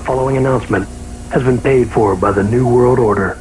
following announcement has been paid for by the New World Order.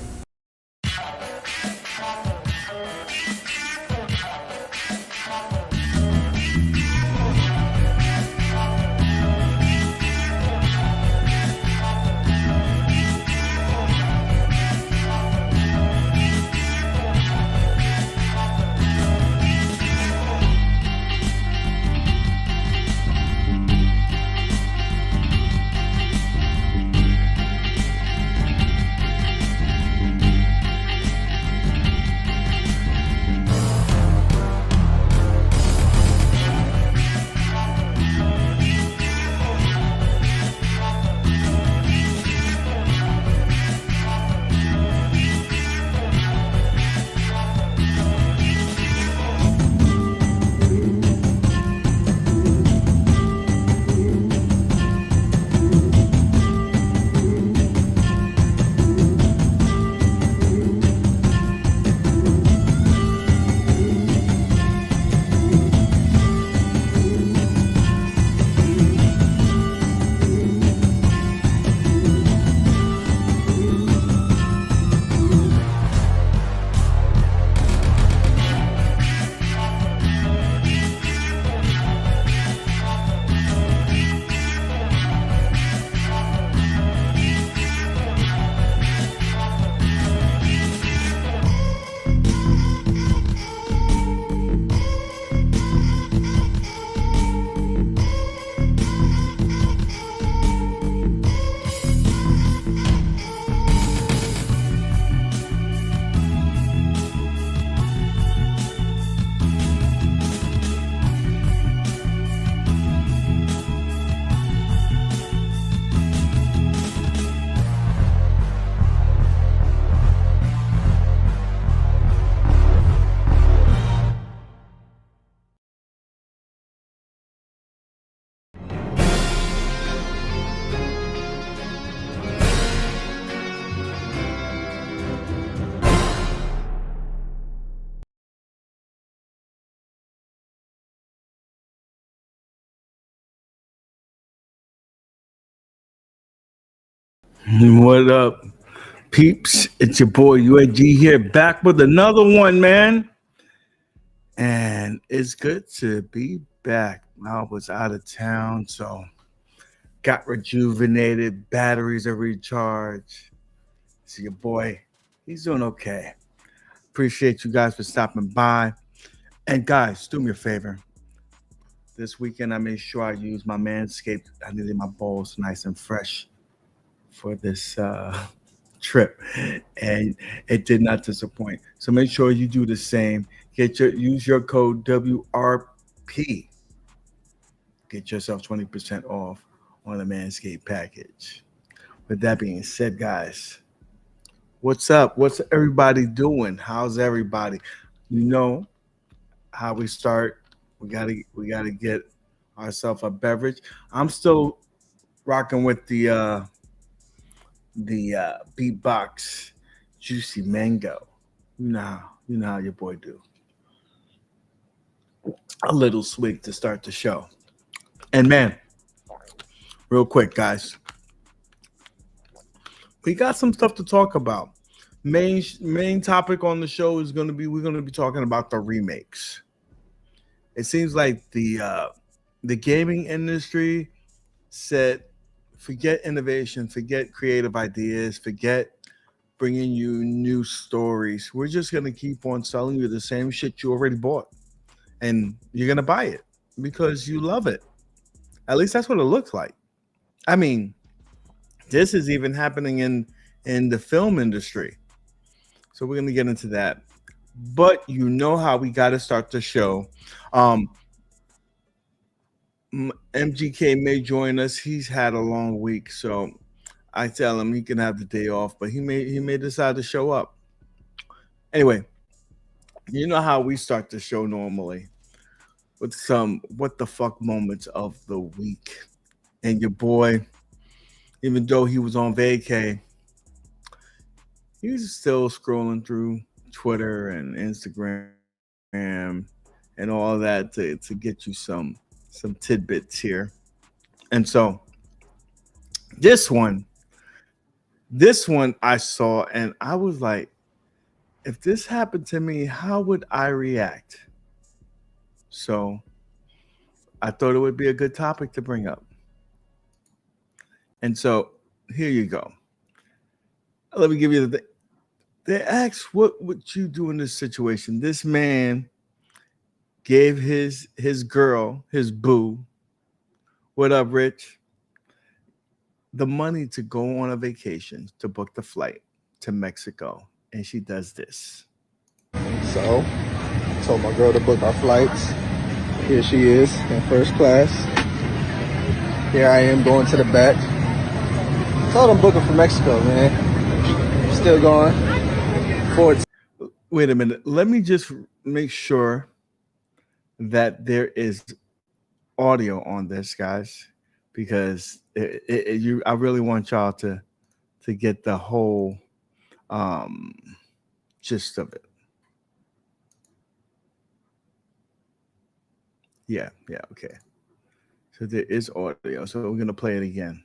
What up, peeps? It's your boy UAG here, back with another one, man. And it's good to be back. I was out of town, so got rejuvenated, batteries are recharged. See your boy, he's doing okay. Appreciate you guys for stopping by. And guys, do me a favor. This weekend, I made sure I used my Manscaped. I needed my balls nice and fresh for this trip, and it did not disappoint. So make sure you do the same. Use your code WRP. Get yourself 20% off on the Manscaped package. With that being said, guys, what's up? What's everybody doing? How's everybody? You know how we start. We gotta get ourselves a beverage. I'm still rocking with the Beatbox Juicy Mango. You know how your boy do. A little sweet to start the show. And man, real quick, guys, we got some stuff to talk about. Main topic on the show is we're gonna be talking about the remakes. It seems like the gaming industry said, forget innovation, forget creative ideas, forget bringing you new stories. We're just going to keep on selling you the same shit you already bought. And you're going to buy it because you love it. At least that's what it looks like. I mean, this is even happening in the film industry. So we're going to get into that. But you know how we got to start the show. MGK may join us. He's had a long week, so I tell him he can have the day off, but he may decide to show up. Anyway, you know how we start the show normally with some what the fuck moments of the week. And your boy, even though he was on vacay, he's still scrolling through Twitter and Instagram and all that to get you some tidbits here. And so This one, this one I saw, and I was like, if this happened to me, how would I react? So I thought it would be a good topic to bring up. And so here you go. Let me give you the. They asked, "What would you do in this situation?" This man gave his girl, his boo, what up, Rich, the money to go on a vacation to book the flight to Mexico, and she does this. So, I told my girl to book our flights. Here she is in first class. Here I am going to the back. Told them booking for Mexico, man. Still going. Forward. Wait a minute. Let me just make sure that there is audio on this, guys, because I really want y'all to get the whole gist of it. Yeah, okay. So there is audio, so we're gonna play it again.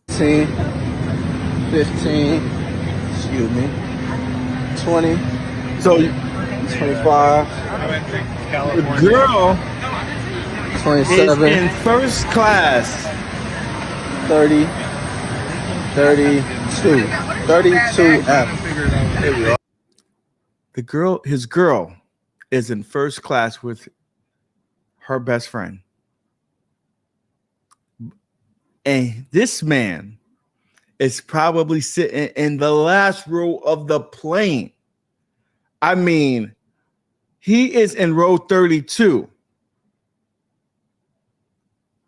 15, excuse me, 20, So 25, the girl 27, is in first class. 30, 32, 32F. His girl is in first class with her best friend. And this man is probably sitting in the last row of the plane. I mean, he is in row 32.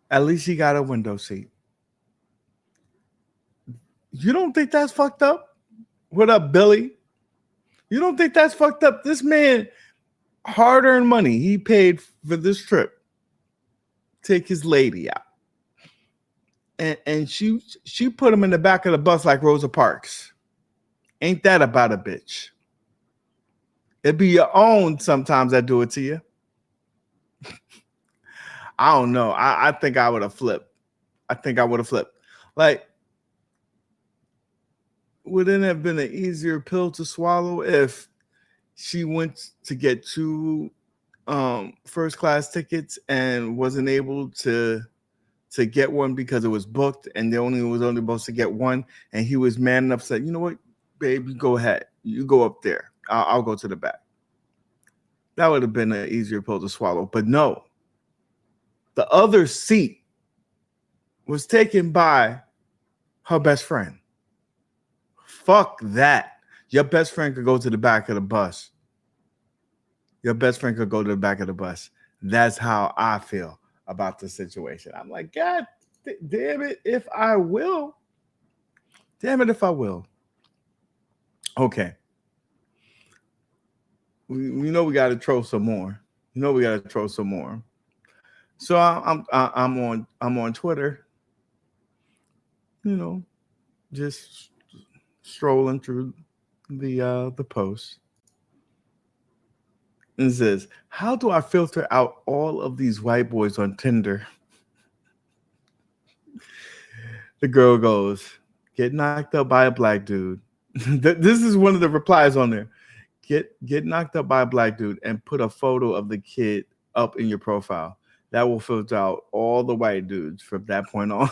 At least he got a window seat. You don't think that's fucked up? What up, Billy? You don't think that's fucked up? This man, hard-earned money, he paid for this trip. Take his lady out. And she put him in the back of the bus like Rosa Parks. Ain't that about a bitch? It be your own sometimes that do it to you. I don't know. I think I would have flipped. Like, wouldn't it have been an easier pill to swallow if she went to get two first class tickets and wasn't able to get one because it was booked and they was only supposed to get one, and he was man enough to say, you know what, babe, you go ahead. You go up there. I'll go to the back. That would have been an easier pill to swallow. But no, the other seat was taken by her best friend. Fuck that. Your best friend could go to the back of the bus. That's how I feel about the situation. I'm like, God damn it, if I will. Okay. We know we got to troll some more. So I'm on Twitter. You know, just strolling through the posts. And it says, how do I filter out all of these white boys on Tinder? The girl goes, get knocked up by a black dude. This is one of the replies on there. Get knocked up by a black dude and put a photo of the kid up in your profile. That will filter out all the white dudes from that point on.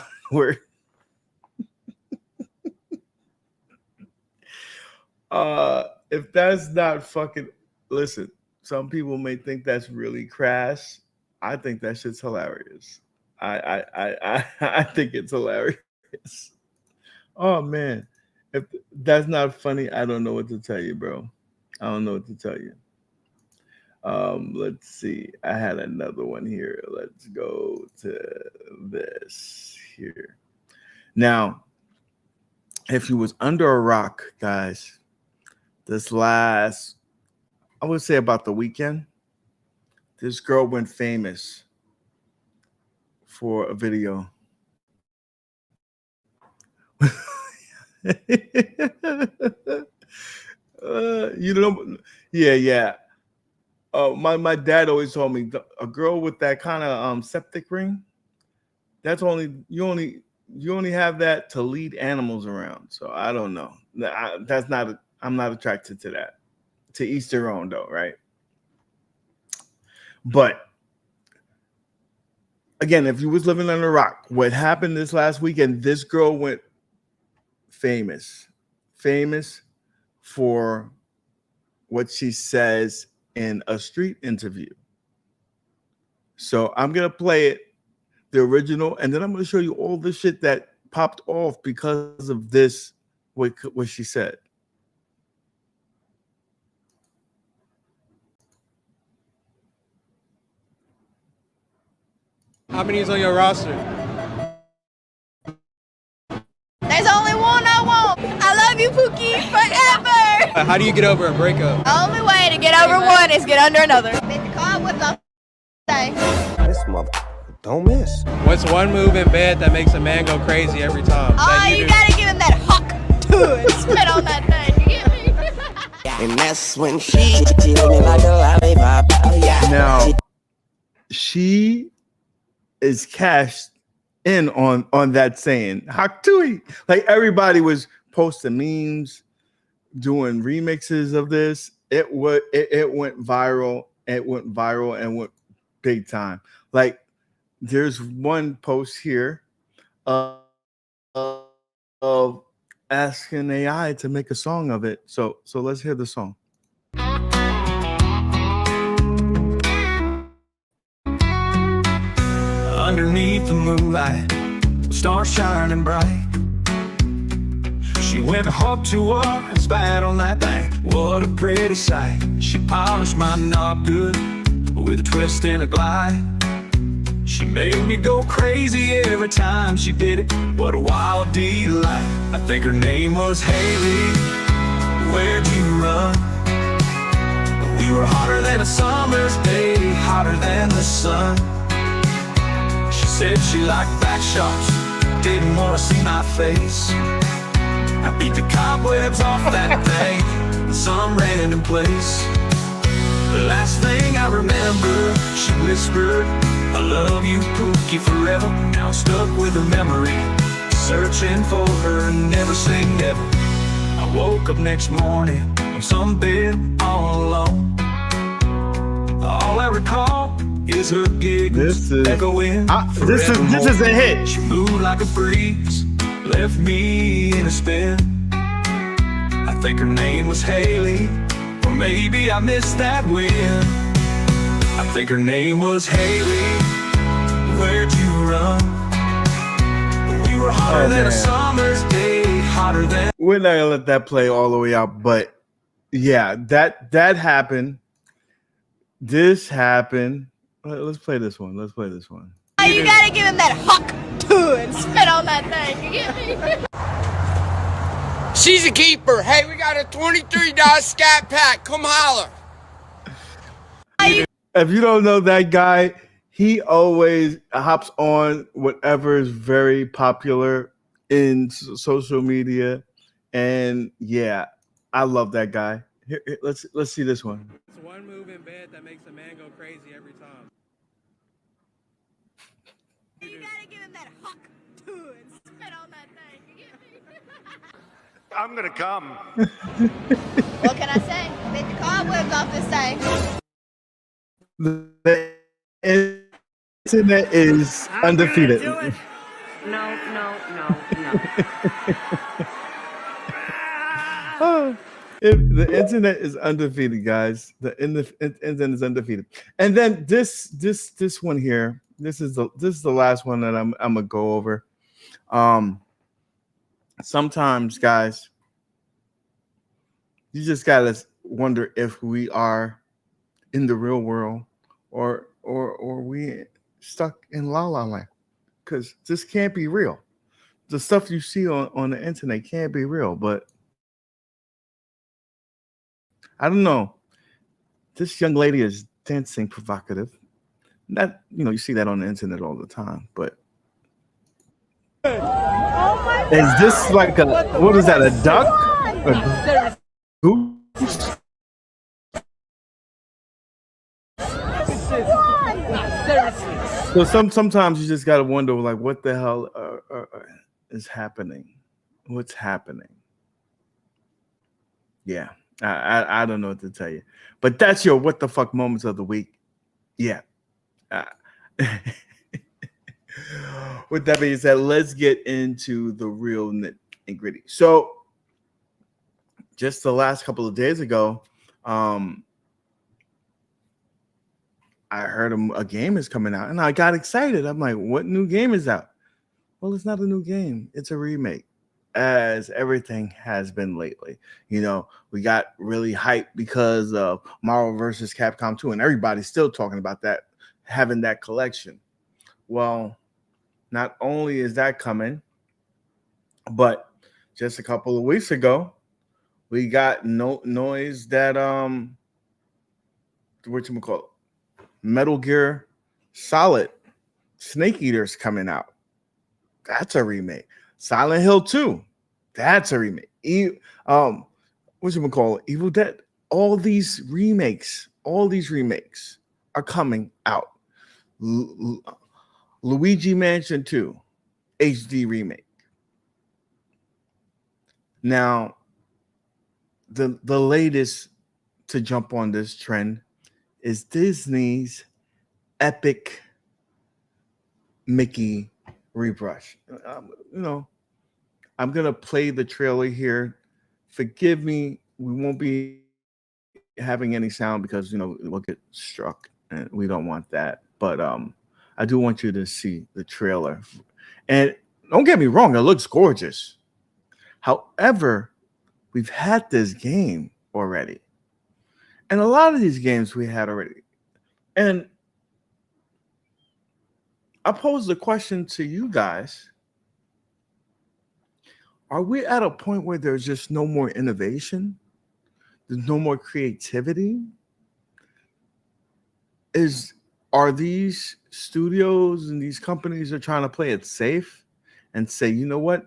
If that's not fucking, listen, some people may think that's really crass. I think that shit's hilarious. I think it's hilarious. Oh man, if that's not funny, I don't know what to tell you, bro. I don't know what to tell you. Let's see. I had another one here. Let's go to this here. Now, if you was under a rock, guys, this last, I would say about the weekend, this girl went famous for a video. You know, yeah. My dad always told me a girl with that kind of septic ring. That's only you only have that to lead animals around. So I don't know. I'm not attracted to that. To each their own, though, right? But again, if you was living under a rock, what happened this last weekend? This girl went famous for what she says in a street interview. So I'm gonna play it, the original, and then I'm gonna show you all the shit that popped off because of this, what she said. How many is on your roster? There's only one I want. I love you, Pookie, forever. How do you get over a breakup? The only way to get over one is get under another. Make the cobwebs off the thing. This mother don't miss. What's one move in bed that makes a man go crazy every time? Oh, you gotta give him that hawk to it. Spit on that thing. You get me? And that's when she me like a lollipop. Oh, yeah. Now, she is cashed in on that saying. Haktui. Like everybody was posting memes, doing remixes of this. It went viral. It went viral and went big time. Like there's one post here of asking AI to make a song of it. So let's hear the song. Underneath the moonlight, stars shining bright. She went up to her and spat on that thing. What a pretty sight. She polished my knob good with a twist and a glide. She made me go crazy every time she did it. What a wild delight. I think her name was Haley. Where'd you run? We were hotter than a summer's day, hotter than the sun. She said she liked back shots, didn't want to see my face. I beat the cobwebs off that thing in some random place. The last thing I remember, she whispered, I love you, Pookie, forever. Now I'm stuck with a memory, searching for her, never say never. I woke up next morning on some bed all alone. All I recall is her giggles echoing. This is a hit. She moved like a breeze, left me in a spin. I think her name was Haley, or maybe I missed that win. I think her name was Haley. Where'd you run? We were hotter than a summer's day, hotter than. We're not gonna let that play all the way out, but yeah, that happened. This happened. Let's play this one. Oh, you gotta give him that hawk to it. Spit on that thing. You get me? She's a keeper. Hey, we got a $23 scat pack. Come holler. If you don't know that guy, he always hops on whatever is very popular in social media, and yeah, I love that guy. Here, let's see this one. It's one move in bed that makes a man go crazy every time. You gotta give him that hawk to it. Spit on that thing. You get me? I'm gonna come. What can I say? Make the cobwebs off this thing. The internet is undefeated. No. The internet is undefeated, guys. The internet is undefeated. And then this one here. This is the last one that I'm gonna go over. Sometimes, guys, you just gotta wonder if we are in the real world or we stuck in La La Land, because this can't be real. The stuff you see on the internet can't be real, but I don't know. This young lady is dancing provocative. That, you see that on the internet all the time, but is this like what is that, a duck? A goose? So sometimes you just gotta wonder, like, what the hell is happening? What's happening? Yeah, I don't know what to tell you, but that's your what the fuck moments of the week. Yeah. With that being said, let's get into the real nit and gritty. So, just the last couple of days ago, I heard a game is coming out, and I got excited. I'm like, "What new game is out?" Well, it's not a new game; it's a remake, as everything has been lately. You know, we got really hyped because of Marvel versus Capcom 2, and everybody's still talking about that, having that collection. Well, not only is that coming, but just a couple of weeks ago, we got noise that whatchamacallit, Metal Gear Solid Snake Eater's coming out. That's a remake. Silent Hill 2. That's a remake. Whatchamacallit, Evil Dead. All these remakes are coming out. Luigi Mansion 2 HD remake. Now, the latest to jump on this trend is Disney's epic Mickey rebrush. I'm gonna play the trailer here. Forgive me, we won't be having any sound because we'll get struck, and we don't want that. But I do want you to see the trailer, and don't get me wrong, it looks gorgeous. However, we've had this game already, and a lot of these games we had already. And I pose the question to you guys: are we at a point where there's just no more innovation? There's no more creativity? Are these studios and these companies are trying to play it safe and say, you know what?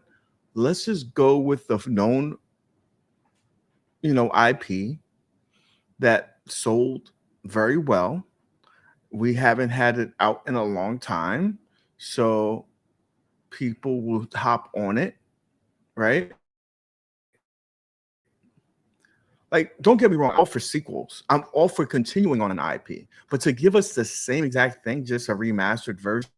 Let's just go with the known, IP that sold very well. We haven't had it out in a long time, so people will hop on it, right? Like, don't get me wrong, I'm all for sequels. I'm all for continuing on an IP. But to give us the same exact thing, just a remastered version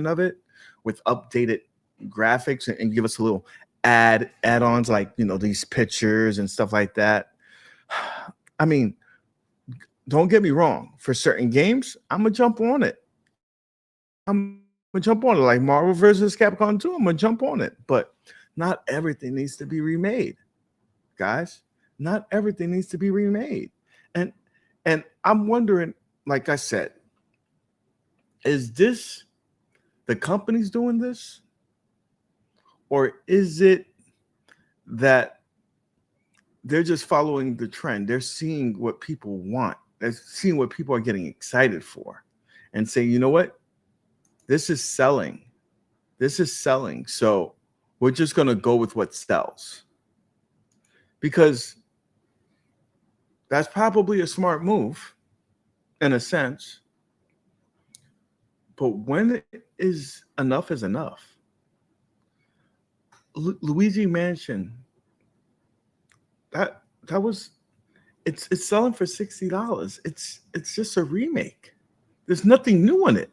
of it with updated graphics and give us a little add-ons like, these pictures and stuff like that. I mean, don't get me wrong. For certain games, I'm going to jump on it. Like Marvel versus Capcom 2, I'm going to jump on it. But not everything needs to be remade, guys. Not everything needs to be remade. And I'm wondering, like I said, is this the companies doing this? Or is it that they're just following the trend? They're seeing what people want. They're seeing what people are getting excited for and say, you know what? This is selling. So we're just going to go with what sells. Because that's probably a smart move in a sense. But when is enough is enough? Luigi Mansion, that was it's selling for $60. It's just a remake. There's nothing new in it.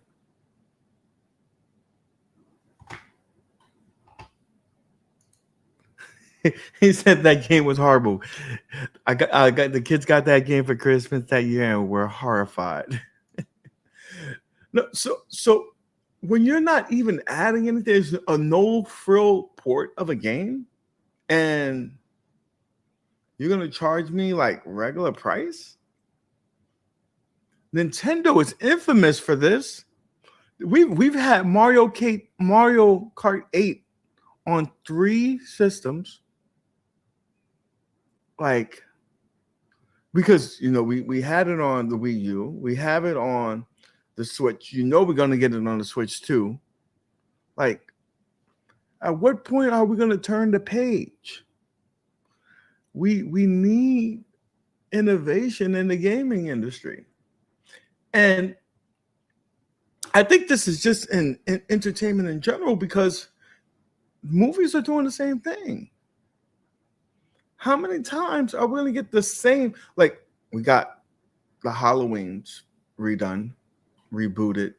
He said that game was horrible. I got the kids got that game for Christmas that year and we're horrified. No, so when you're not even adding anything, there's a no frill port of a game, and you're gonna charge me like regular price? Nintendo is infamous for this. We've had Mario Kart 8 on 3 systems. Like, because we had it on the Wii U, we have it on the Switch. We're gonna get it on the Switch too. Like, at what point are we gonna turn the page? We need innovation in the gaming industry, and I think this is just in entertainment in general, because movies are doing the same thing. How many times are we going to get the same? Like, we got the Halloweens redone, rebooted,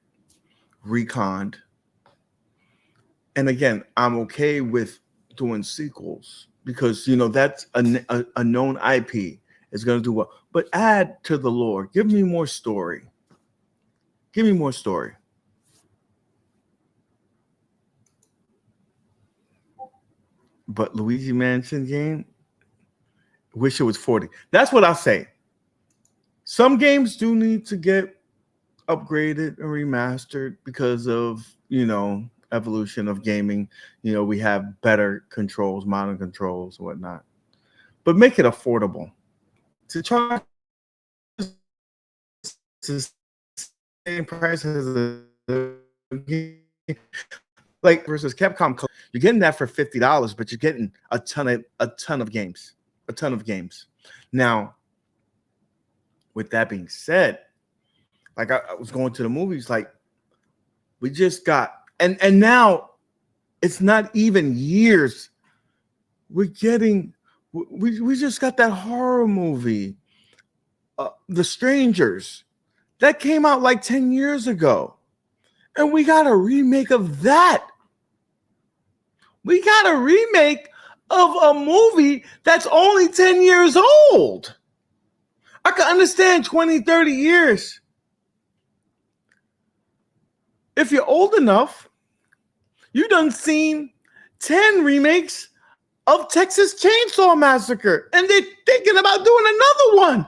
reconned. And again, I'm okay with doing sequels because, that's a known IP. It's going to do well. But add to the lore. Give me more story. Give me more story. But Luigi Mansion game, wish it was 40. That's what I say. Some games do need to get upgraded and remastered because of, evolution of gaming. We have better controls, modern controls, whatnot. But make it affordable. To charge the same price as a game, like versus Capcom, you're getting that for $50, but you're getting a ton of games. Now, with that being said, like I was going to the movies, like we just got, and now it's not even years. We just got that horror movie, The Strangers, that came out like 10 years ago, and we got a remake of that. We got a remake of a movie that's only 10 years old. I can understand 20, 30 years. If you're old enough, you done seen 10 remakes of Texas Chainsaw Massacre, and they're thinking about doing another one.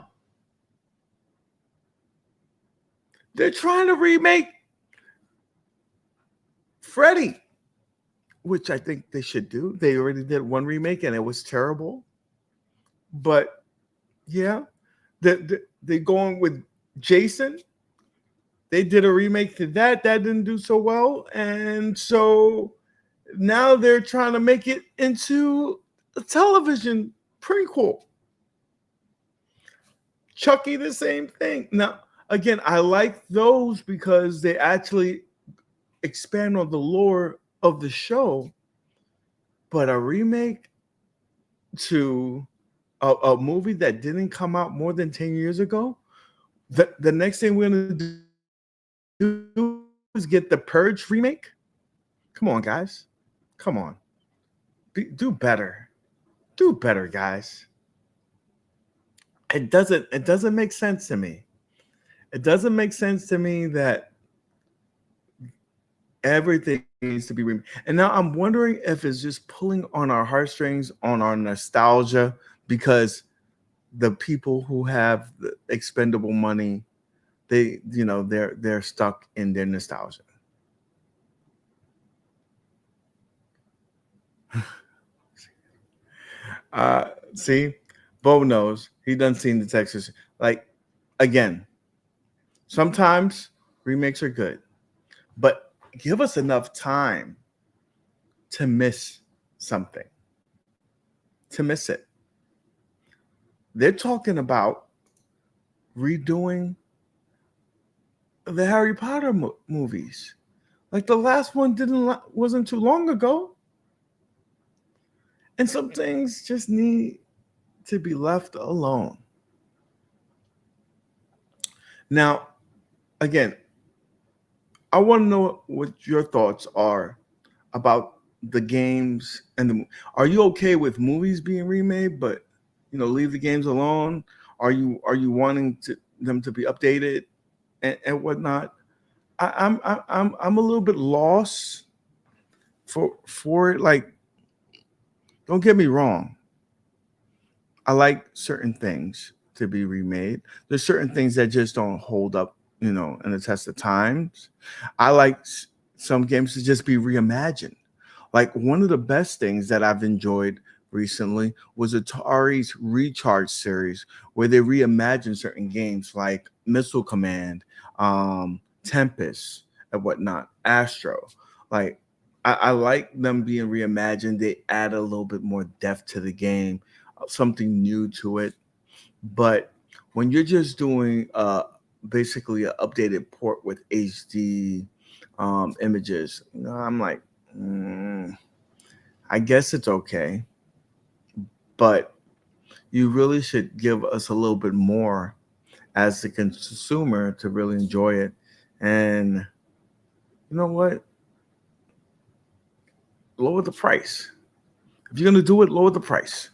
They're trying to remake Freddy, which I think they should do. They already did one remake, and it was terrible. But, yeah, they're going with Jason. They did a remake to that. That didn't do so well. And so now they're trying to make it into a television prequel. Chucky, the same thing. Now, again, I like those because they actually expand on the lore of the show. But a remake to a movie that didn't come out more than 10 years ago, the next thing we're going to do is get the Purge remake. Come on, guys. Come on. Do better. Do better, guys. It doesn't make sense to me. It doesn't make sense to me that everything needs to be remade. And now I'm wondering if it's just pulling on our heartstrings, on our nostalgia, because the people who have the expendable money, they're stuck in their nostalgia. See, Bo knows. He done seen the Texas. Like, again, sometimes remakes are good, but give us enough time to miss something, to miss it. They're talking about redoing the Harry Potter movies. Like the last one wasn't too long ago. And some things just need to be left alone. Now, again, I want to know what your thoughts are about the games and are you okay with movies being remade, but leave the games alone? Are you wanting them to be updated and whatnot? I'm a little bit lost for it. Like, don't get me wrong. I like certain things to be remade. There's certain things that just don't hold up, in the test of times. I like some games to just be reimagined. Like one of the best things that I've enjoyed recently was Atari's Recharge series, where they reimagined certain games like Missile Command, Tempest, and whatnot, Astro. Like I like them being reimagined. They add a little bit more depth to the game, something new to it. But when you're just doing basically an updated port with HD images, I'm like, I guess it's okay, but you really should give us a little bit more as the consumer to really enjoy it. And you know what? Lower the price. If you're going to do it, lower the price.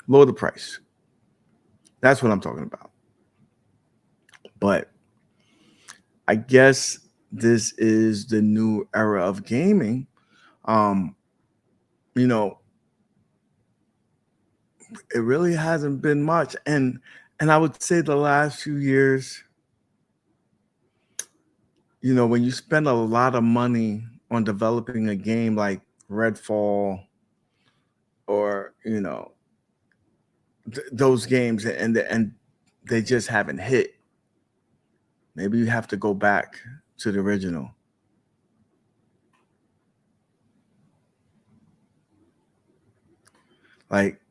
Lower the price. That's what I'm talking about. But I guess this is the new era of gaming. You know, it really hasn't been much. And I would say the last few years, you know, when you spend a lot of money on developing a game like Redfall or, you know, those games and they just haven't hit, maybe you have to go back to the original. Like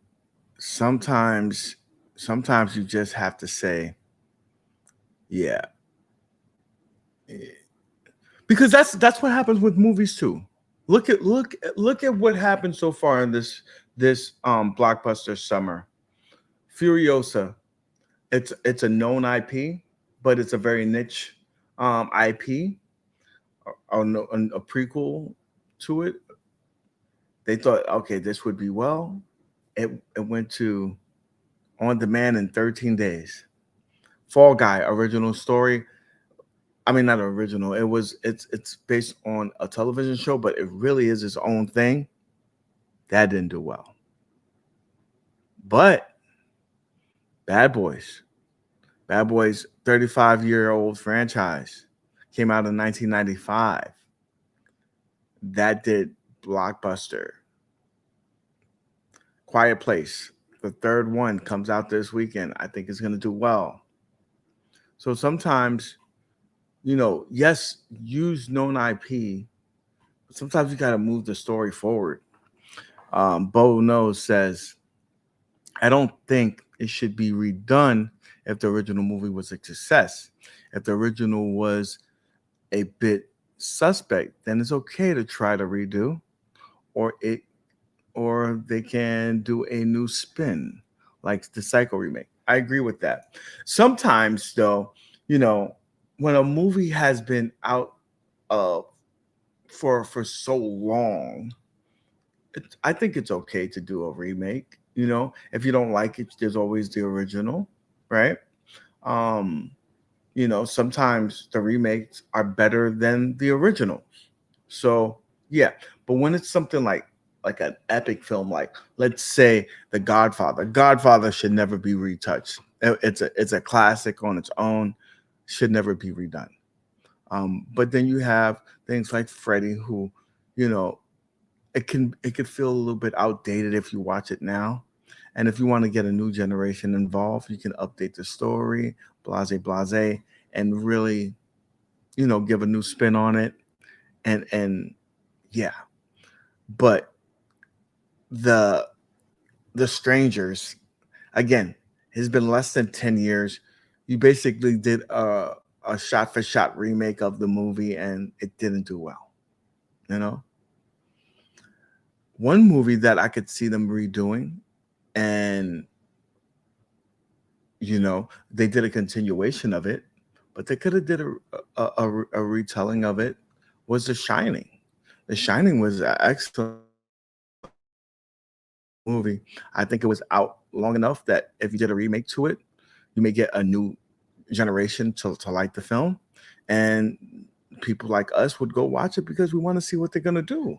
sometimes you just have to say, yeah. Because that's what happens with movies too. Look at what happened so far in this blockbuster summer. Furiosa. It's a known IP, but it's a very niche IP, or a prequel to it. They thought, okay, this would be well. It went to on demand in 13 days. Fall Guy, original story. I mean, not original. It's based on a television show, but it really is its own thing. That didn't do well. But Bad Boys, 35-year-old franchise, came out in 1995. That did blockbuster. Quiet Place, the third one, comes out this weekend. I think it's going to do well. So sometimes, you know, yes, use known IP, but sometimes you got to move the story forward. Bo Knows says, I don't think it should be redone if the original movie was a success. If the original was a bit suspect, then it's okay to try to redo, or they can do a new spin, like the Psycho remake. I agree with that. Sometimes, though, you know, when a movie has been out for so long, I think it's okay to do a remake. You know, if you don't like it, there's always the original, right? You know, sometimes the remakes are better than the original. So yeah, but when it's something like an epic film, like let's say The Godfather. Godfather should never be retouched. It's a classic on its own, should never be redone. But then you have things like Freddy, who, you know, it could feel a little bit outdated if you watch it now. And if you want to get a new generation involved, you can update the story, blase, and really, you know, give a new spin on it. And yeah. But the Strangers, again, it's been less than 10 years. You basically did a shot-for-shot remake of the movie, and it didn't do well. You know? One movie that I could see them redoing, and, you know, they did a continuation of it, but they could have did a retelling of it, was The Shining. The Shining was an excellent movie. I think it was out long enough that if you did a remake to it, you may get a new generation to like the film, and people like us would go watch it because we want to see what they're going to do.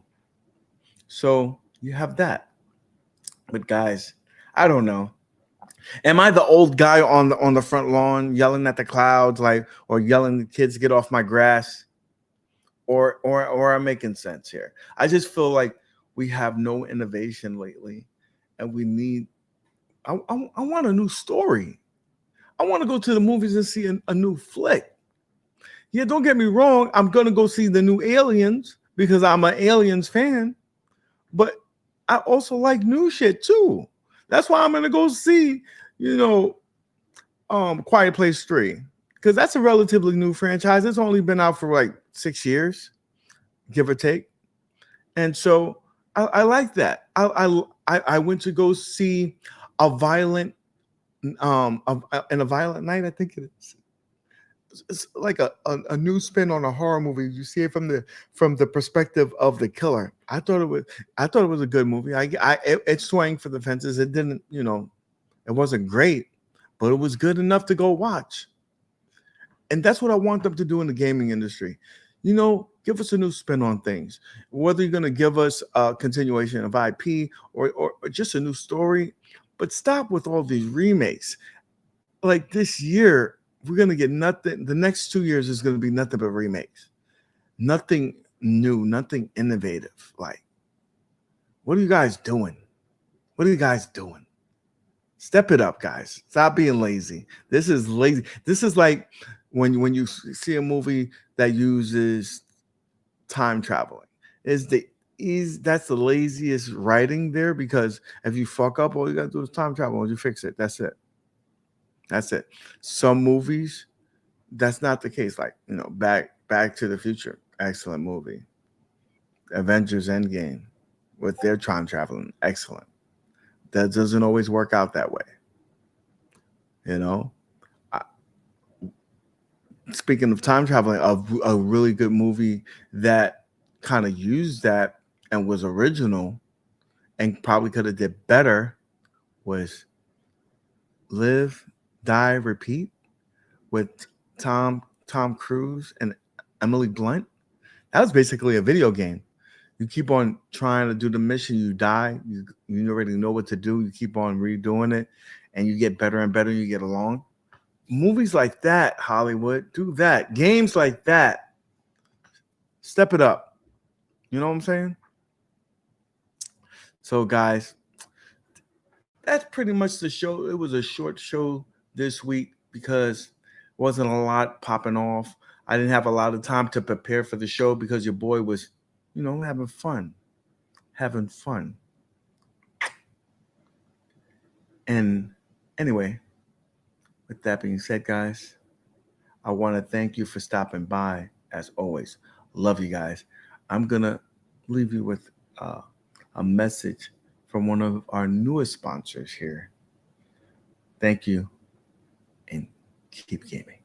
So you have that. But guys, I don't know. Am I the old guy on the front lawn yelling at the clouds, like, or yelling the kids get off my grass? Or I'm making sense here? I just feel like we have no innovation lately, and we need. I want a new story. I want to go to the movies and see a new flick. Yeah, don't get me wrong. I'm gonna go see the new Aliens because I'm an Aliens fan, but I also like new shit too. That's why I'm gonna go see, you know, Quiet Place 3, because that's a relatively new franchise. It's only been out for like 6 years, give or take. And so, I like that. I went to go see a violent in a violent night. I think it is. It's like a new spin on a horror movie. You see it from the perspective of the killer. I thought it was a good movie. It swung for the fences. It didn't, it wasn't great, but it was good enough to go watch. And that's what I want them to do in the gaming industry. Give us a new spin on things. Whether you're going to give us a continuation of IP or just a new story, but stop with all these remakes. Like this year, we're going to get nothing. The next 2 years is going to be nothing but remakes. Nothing new, nothing innovative. Like, what are you guys doing? What are you guys doing? Step it up, guys. Stop being lazy. This is lazy. This is like when you see a movie that uses time traveling. That's the laziest writing there, because if you fuck up, all you gotta do is time travel and you fix it. That's it. Some movies, that's not the case. Like, Back to the Future, excellent movie. Avengers Endgame with their time traveling, excellent. That doesn't always work out that way. Speaking of time traveling, a really good movie that kind of used that and was original and probably could have did better was Live, Die, Repeat with Tom Cruise and Emily Blunt. That was basically a video game. You keep on trying to do the mission, you die. You already know what to do. You keep on redoing it, and you get better and better. You get along. Movies like that, Hollywood, do that. Games like that, step it up. You know what I'm saying? So, guys, that's pretty much the show. It was a short show this week because wasn't a lot popping off. I didn't have a lot of time to prepare for the show because your boy was, having fun. And anyway, with that being said, guys, I want to thank you for stopping by. As always, love you guys. I'm going to leave you with a message from one of our newest sponsors here. Thank you, and keep gaming.